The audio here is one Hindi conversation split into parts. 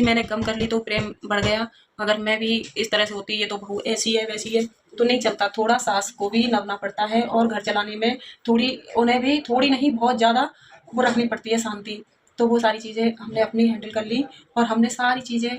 मैंने कम कर ली तो प्रेम बढ़ गया। अगर मैं भी इस तरह से होती, ये तो बहू ऐसी है वैसी है, तो नहीं चलता। थोड़ा सास को भी नभना पड़ता है और घर चलाने में थोड़ी, उन्हें भी थोड़ी नहीं बहुत ज़्यादा वो रखनी पड़ती है शांति। तो वो सारी चीज़ें हमने अपनी हैंडल कर ली और हमने सारी चीज़ें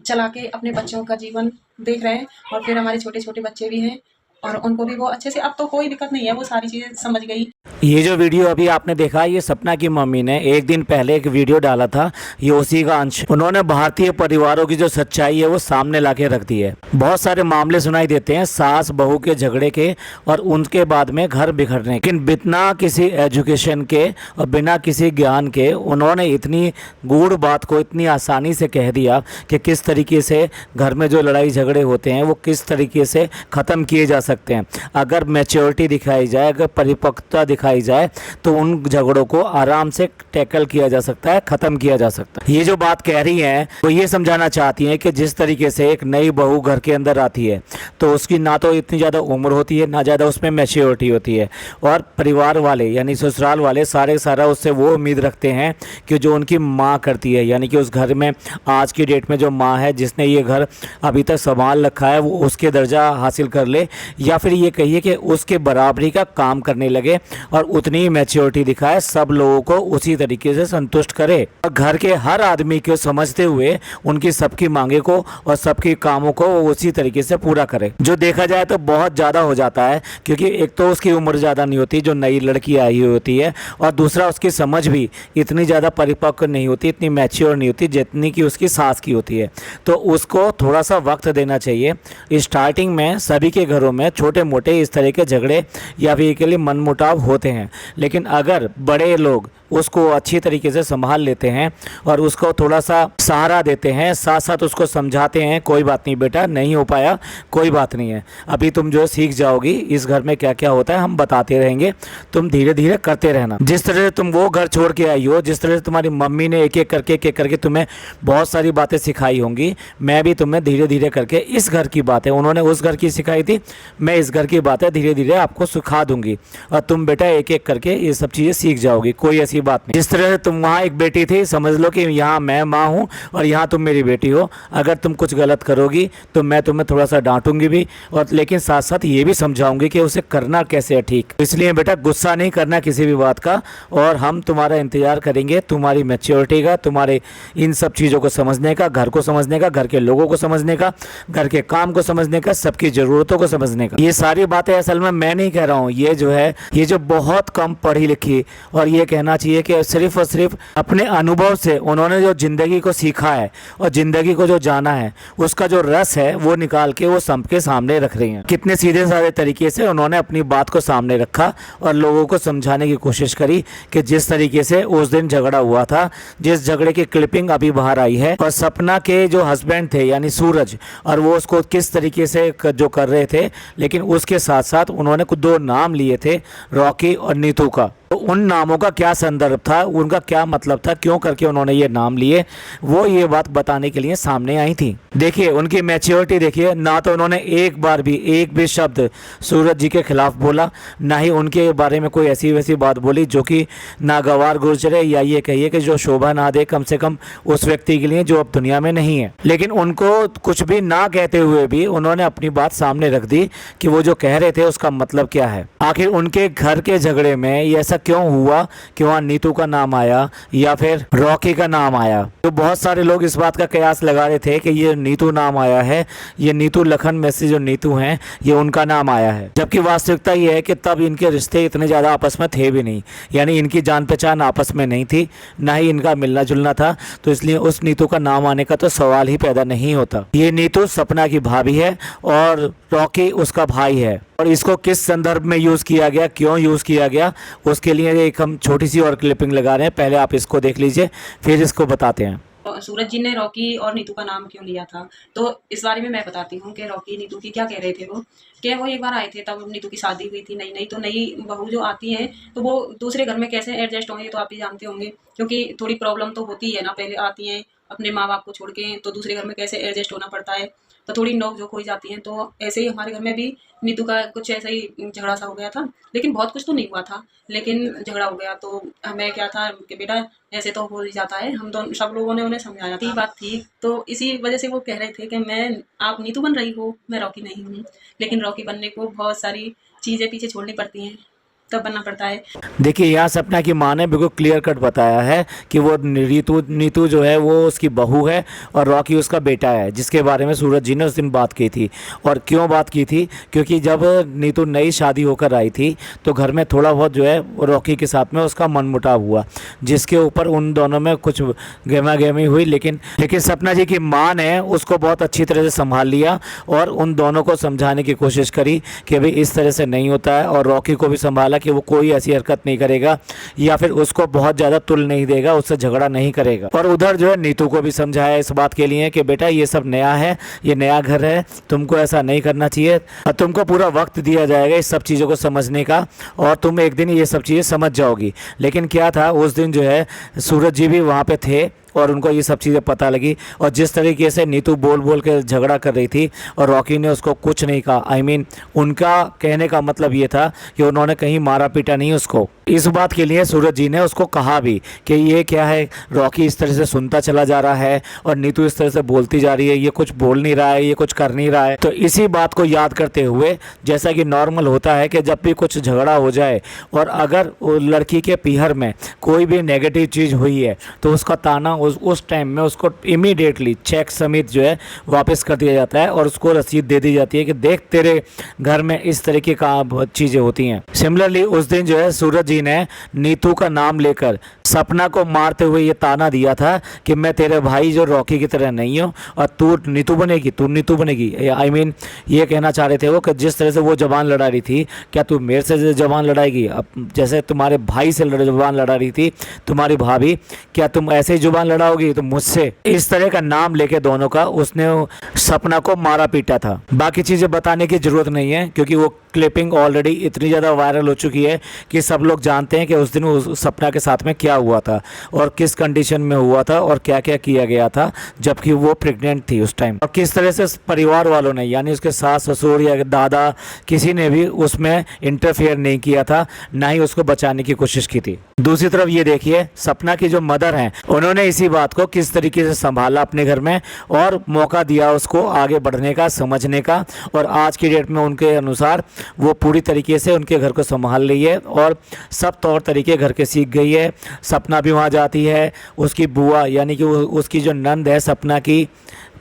चला के अपने बच्चों का जीवन देख रहे हैं। और फिर हमारे छोटे-छोटे बच्चे भी हैं और उनको भी वो अच्छे से, अब तो कोई दिक्कत नहीं है, वो सारी चीज़ें समझ गई। ये जो वीडियो अभी आपने देखा, ये सपना की मम्मी ने एक दिन पहले एक वीडियो डाला था, ये उसी का अंश। उन्होंने भारतीय परिवारों की जो सच्चाई है वो सामने लाके रख दी है। बहुत सारे मामले सुनाई देते हैं सास बहू के झगड़े के और उनके बाद में घर बिखरने, लेकिन बिना किसी एजुकेशन के और बिना किसी ज्ञान के उन्होंने इतनी गूढ़ बात को इतनी आसानी से कह दिया कि किस तरीके से घर में जो लड़ाई झगड़े होते हैं वो किस तरीके से ख़त्म किए जा सकते हैं। अगर मैच्योरिटी दिखाई जाए, अगर परिपक्वता दिखाई जाए तो उन झगड़ों को आराम से टैकल किया जा सकता है, खत्म किया जा सकता है। ये जो बात कह रही हैं वो ये समझाना चाहती हैं कि जिस तरीके से एक नई बहू घर के अंदर आती है तो उसकी ना तो इतनी ज़्यादा उम्र होती है, ना ज़्यादा उसमें मैच्योरिटी होती है, और परिवार वाले यानी ससुराल वाले सारा उससे वो उम्मीद रखते हैं कि जो उनकी माँ करती है, यानी कि उस घर में आज की डेट में जो माँ है जिसने ये घर अभी तक संभाल रखा है, वो उसके दर्जा हासिल कर ले, या फिर ये कहिए कि उसके बराबरी का काम करने लगे और उतनी ही मैच्योरिटी दिखाए, सब लोगों को उसी तरीके से संतुष्ट करे और घर के हर आदमी को समझते हुए उनकी सबकी मांगे को और सबके कामों को उसी तरीके से पूरा करे। जो देखा जाए तो बहुत ज़्यादा हो जाता है, क्योंकि एक तो उसकी उम्र ज़्यादा नहीं होती जो नई लड़की आई हुई होती है, और दूसरा उसकी समझ भी इतनी ज़्यादा परिपक्व नहीं होती, इतनी मैच्योर नहीं होती जितनी कि उसकी सास की होती है। तो उसको थोड़ा सा वक्त देना चाहिए। स्टार्टिंग में सभी के घरों में छोटे मोटे इस तरह के झगड़े या फिर के लिए मनमुटाव होते हैं, लेकिन अगर बड़े लोग उसको अच्छी तरीके से संभाल लेते हैं और उसको थोड़ा सा सहारा देते हैं, साथ साथ उसको समझाते हैं, कोई बात नहीं बेटा, नहीं हो पाया कोई बात नहीं है, अभी तुम जो सीख जाओगी, इस घर में क्या क्या होता है हम बताते रहेंगे, तुम धीरे धीरे करते रहना। जिस तरह से तुम वो घर छोड़ के आई हो, जिस तरह से तुम्हारी मम्मी ने एक एक करके तुम्हें बहुत सारी बातें सिखाई होंगी, मैं भी तुम्हें धीरे धीरे करके इस घर की बातें, उन्होंने उस घर की सिखाई थी, मैं इस घर की बातें धीरे धीरे आपको सिखा दूंगी और तुम बेटा एक एक करके ये सब चीज़ें सीख जाओगी। कोई ऐसी बात नहीं। जिस तरह से तुम वहाँ एक बेटी थी, समझ लो कि यहाँ मैं माँ हूँ और यहाँ तुम मेरी बेटी हो। अगर तुम कुछ गलत करोगी तो मैं तुम्हें थोड़ा सा डांटूंगी भी, और लेकिन साथ साथ ये भी समझाऊंगी कि उसे करना कैसे है ठीक। इसलिए बेटा गुस्सा नहीं करना किसी भी बात का, और हम तुम्हारा इंतजार करेंगे तुम्हारी मैच्योरिटी का, तुम्हारे इन सब चीज़ों को समझने का, घर को समझने का, घर के लोगों को समझने का, घर के काम को समझने का, सबकी ज़रूरतों को समझने का। ये सारी बातें असल में मैं नहीं कह रहा हूँ, ये जो है ये जो बहुत कम पढ़ी लिखी, और ये कहना चाहिए कि सिर्फ और सिर्फ अपने अनुभव से उन्होंने जो ज़िंदगी को सीखा है और ज़िंदगी को जो जाना है, उसका जो रस है वो निकाल के वो सबके सामने रख रही हैं। कितने सीधे साधे तरीके से उन्होंने अपनी बात को सामने रखा और लोगों को समझाने की कोशिश करी कि जिस तरीके से उस दिन झगड़ा हुआ था, जिस झगड़े की क्लिपिंग अभी बाहर आई है, और सपना के जो हस्बैंड थे यानी सूरज, और वो उसको किस तरीके से जो कर रहे थे, लेकिन उसके साथ साथ उन्होंने कुछ दो नाम लिए थे, रॉकी और नीतू का। तो उन नामों का क्या संदर्भ था, उनका क्या मतलब था, क्यों करके उन्होंने ये नाम लिए, वो ये बात बताने के लिए सामने आई थी। देखिए उनकी मैच्योरिटी देखिए, ना तो उन्होंने एक बार भी एक भी शब्द सूरज जी के खिलाफ बोला, ना ही उनके बारे में कोई ऐसी वैसी बात बोली जो कि नागवार गुजरे, या ये कहिए कि जो शोभा ना दे कम से कम उस व्यक्ति के लिए जो अब दुनिया में नहीं है। लेकिन उनको कुछ भी ना कहते हुए भी उन्होंने अपनी बात सामने रख दी कि वो जो कह रहे थे उसका मतलब क्या है। आखिर उनके घर के झगड़े में ऐसा क्यों हुआ कि वहाँ नीतू का नाम आया या फिर रॉकी का नाम आया। तो बहुत सारे लोग इस बात का कयास लगा रहे थे कि ये नीतू नाम आया है, ये नीतू लखन में से जो नीतू हैं ये उनका नाम आया है, जबकि वास्तविकता ये है कि तब इनके रिश्ते इतने ज़्यादा आपस में थे भी नहीं, यानी इनकी जान पहचान आपस में नहीं थी, ना ही इनका मिलना जुलना था, तो इसलिए उस नीतू का नाम आने का तो सवाल ही पैदा नहीं होता। ये नीतू सपना की भाभी है और रॉकी उसका भाई है, और इसको किस संदर्भ में यूज़ किया गया, क्यों यूज़ किया गया, उसके लिए एक हम छोटी सी और क्लिपिंग लगा रहे हैं। पहले आप इसको देख लीजिए फिर इसको बताते हैं। सूरज जी ने रॉकी और नीतू का नाम क्यों लिया था, तो इस बारे में मैं बताती हूँ कि रॉकी नीतू की क्या कह रहे थे। वो एक बार आए थे, तब नीतू की शादी हुई थी नई नई, तो नई बहू जो आती है तो वो दूसरे घर में कैसे एडजस्ट होंगे तो आप ही जानते होंगे, क्योंकि थोड़ी प्रॉब्लम तो होती है ना, पहले आती हैं अपने माँ बाप को छोड़ के तो दूसरे घर में कैसे एडजस्ट होना पड़ता है, तो थोड़ी नोक-झोंक हो ही जाती है। तो ऐसे ही हमारे घर में भी नीतू का कुछ ऐसा ही झगड़ा सा हो गया था, लेकिन बहुत कुछ तो नहीं हुआ था, लेकिन झगड़ा हो गया। तो हमें क्या था कि बेटा ऐसे तो हो ही जाता है, हम दोनों सब लोगों ने उन्हें समझाया थी, बात थी। तो इसी वजह से वो कह रहे थे कि आप नीतू बन रही हो, मैं रॉकी नहीं हूँ। लेकिन रॉकी बनने को बहुत सारी चीज़ें पीछे छोड़नी पड़ती हैं, तब बनना पड़ता है। देखिए यहाँ सपना की माँ ने बिल्कुल क्लियर कट बताया है कि वो नीतू जो है वो उसकी बहू है और रॉकी उसका बेटा है, जिसके बारे में सूरज जी ने उस दिन बात की थी। और क्यों बात की थी, क्योंकि जब नीतू नई शादी होकर आई थी तो घर में थोड़ा बहुत जो है रॉकी के साथ में उसका मनमुटाव हुआ, जिसके ऊपर उन दोनों में कुछ गहमा गहमी हुई। लेकिन सपना जी की माँ ने उसको बहुत अच्छी तरह से संभाल लिया और उन दोनों को समझाने की कोशिश करी कि भाई इस तरह से नहीं होता है, और रॉकी को भी संभाला कि वो कोई ऐसी हरकत नहीं करेगा या फिर उसको बहुत ज़्यादा तुल नहीं देगा, उससे झगड़ा नहीं करेगा। और उधर जो है नीतू को भी समझाया इस बात के लिए कि बेटा ये सब नया है, ये नया घर है, तुमको ऐसा नहीं करना चाहिए, और तुमको पूरा वक्त दिया जाएगा इस सब चीज़ों को समझने का, और तुम एक दिन ये सब चीज़ें समझ जाओगी। लेकिन क्या था, उस दिन जो है सूरज जी भी वहाँ पे थे और उनको ये सब चीज़ें पता लगी, और जिस तरीके से नीतू बोल बोल के झगड़ा कर रही थी और रॉकी ने उसको कुछ नहीं कहा। उनका कहने का मतलब ये था कि उन्होंने कहीं मारा पीटा नहीं उसको। इस बात के लिए सूरज जी ने उसको कहा भी कि ये क्या है, रॉकी इस तरह से सुनता चला जा रहा है और नीतू इस तरह से बोलती जा रही है, ये कुछ बोल नहीं रहा है, ये कुछ कर नहीं रहा है। तो इसी बात को याद करते हुए, जैसा कि नॉर्मल होता है कि जब भी कुछ झगड़ा हो जाए और अगर लड़की के पीहर में कोई भी नेगेटिव चीज़ हुई है तो उसका ताना उस टाइम में उसको इमीडिएटली चेक समेत जो है वापस कर दिया जाता है और उसको रसीद दे दी जाती है कि देख तेरे घर में इस तरीके का चीज़ें होती हैं। सिमिलरली उस दिन जो है सूरज जी ने नीतू का नाम लेकर सपना को मारते हुए ये ताना दिया था कि मैं तेरे भाई जो रॉकी की तरह नहीं हूँ और तू नीतू बनेगी। ये कहना चाह रहे थे वो कि जिस तरह से वो जबान लड़ा रही थी, क्या तू मेरे से जबान लड़ाएगी? अब जैसे तुम्हारे भाई से जबान लड़ा रही थी तुम्हारी भाभी, क्या तुम ऐसे ही जुबान लड़ाओगी तो मुझसे? इस तरह का नाम लेके दोनों का उसने सपना को मारा पीटा था। बाकी चीज़ें बताने की ज़रूरत नहीं है क्योंकि वो क्लिपिंग ऑलरेडी इतनी ज़्यादा वायरल हो चुकी है कि सब लोग जानते हैं कि उस दिन उस सपना के साथ में क्या हुआ था और किस कंडीशन में हुआ था और क्या क्या किया गया था जबकि वो प्रेग्नेंट थी उस टाइम, और किस तरह से परिवार वालों ने यानी उसके सास ससुर या दादा किसी ने भी उसमें इंटरफेयर नहीं किया था, ना ही उसको बचाने की कोशिश की थी। दूसरी तरफ ये देखिए सपना की जो मदर हैं उन्होंने इसी बात को किस तरीके से संभाला अपने घर में और मौका दिया उसको आगे बढ़ने का, समझने का, और आज की डेट में उनके अनुसार वो पूरी तरीके से उनके घर को संभाल रही है और सब तौर तरीके घर के सीख गई है। सपना भी वहाँ जाती है, उसकी बुआ यानी कि उसकी जो नंद है सपना की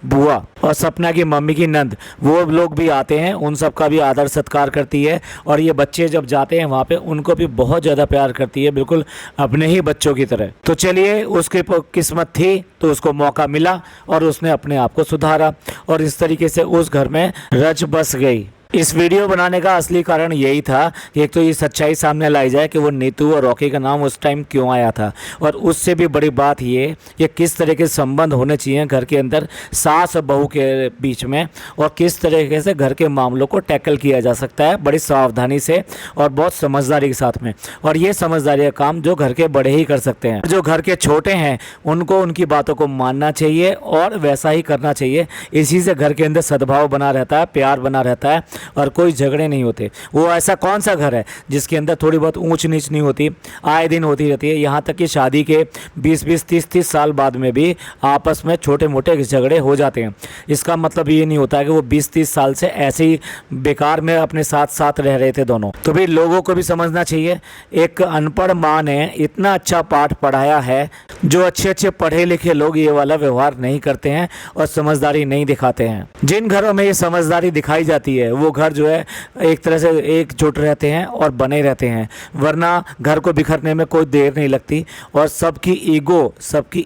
बुआ और सपना की मम्मी की नंद, वो लोग भी आते हैं, उन सब का भी आदर सत्कार करती है और ये बच्चे जब जाते हैं वहाँ पे उनको भी बहुत ज़्यादा प्यार करती है, बिल्कुल अपने ही बच्चों की तरह। तो चलिए उसकी किस्मत थी तो उसको मौका मिला और उसने अपने आप को सुधारा और इस तरीके से उस घर में रच बस गई। इस वीडियो बनाने का असली कारण यही था कि एक तो ये सच्चाई सामने लाई जाए कि वो नीतू और रॉकी का नाम उस टाइम क्यों आया था, और उससे भी बड़ी बात ये कि किस तरह के संबंध होने चाहिए घर के अंदर सास और बहू के बीच में और किस तरीके से घर के मामलों को टैकल किया जा सकता है बड़ी सावधानी से और बहुत समझदारी के साथ में। और ये समझदारी का काम जो घर के बड़े ही कर सकते हैं, जो घर के छोटे हैं उनको उनकी बातों को मानना चाहिए और वैसा ही करना चाहिए। इसी से घर के अंदर सद्भाव बना रहता है, प्यार बना रहता है और कोई झगड़े नहीं होते। वो ऐसा कौन सा घर है जिसके अंदर थोड़ी बहुत ऊंच नीच नहीं होती, आए दिन होती रहती है। यहाँ तक कि शादी के 20-20, 30-30 साल बाद में भी आपस में छोटे मोटे झगड़े हो जाते हैं। इसका मतलब ये नहीं होता है कि वो 20-30 साल से ऐसे ही बेकार में अपने साथ साथ रह रहे थे दोनों। तो भाई लोगों को भी समझना चाहिए, एक अनपढ़ माँ ने इतना अच्छा पाठ पढ़ाया है, जो अच्छे पढ़े लिखे लोग ये वाला व्यवहार नहीं करते हैं और समझदारी नहीं दिखाते हैं। जिन घरों में ये समझदारी दिखाई जाती है वो घर जो है एक तरह से एकजुट रहते हैं और बने रहते हैं, वरना घर को बिखरने में कोई देर नहीं लगती। और सबकी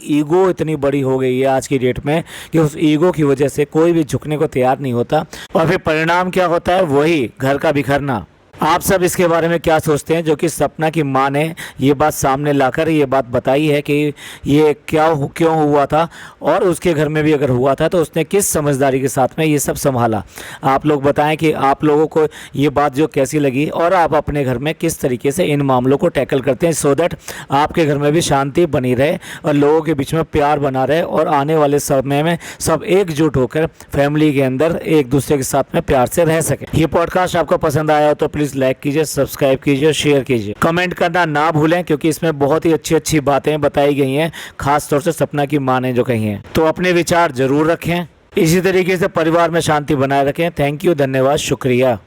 ईगो इतनी बड़ी हो गई है आज की डेट में कि उस ईगो की वजह से कोई भी झुकने को तैयार नहीं होता और फिर परिणाम क्या होता है, वही घर का बिखरना। आप सब इसके बारे में क्या सोचते हैं, जो कि सपना की माँ ने ये बात सामने लाकर ये बात बताई है कि ये क्यों हुआ था, और उसके घर में भी अगर हुआ था तो उसने किस समझदारी के साथ में ये सब संभाला। आप लोग बताएं कि आप लोगों को ये बात जो कैसी लगी, और आप अपने घर में किस तरीके से इन मामलों को टैकल करते हैं, सो दैट आपके घर में भी शांति बनी रहे और लोगों के बीच में प्यार बना रहे, और आने वाले समय में सब एकजुट होकर फैमिली के अंदर एक दूसरे के साथ में प्यार से रह सके। ये पॉडकास्ट आपको पसंद आया हो तो प्लीज़ लाइक कीजिए, सब्सक्राइब कीजिए, शेयर कीजिए, कमेंट करना ना भूलें, क्योंकि इसमें बहुत ही अच्छी अच्छी बातें बताई गई हैं, खास तौर से सपना की माँ ने जो कही हैं। तो अपने विचार जरूर रखें, इसी तरीके से परिवार में शांति बनाए रखें। थैंक यू, धन्यवाद, शुक्रिया।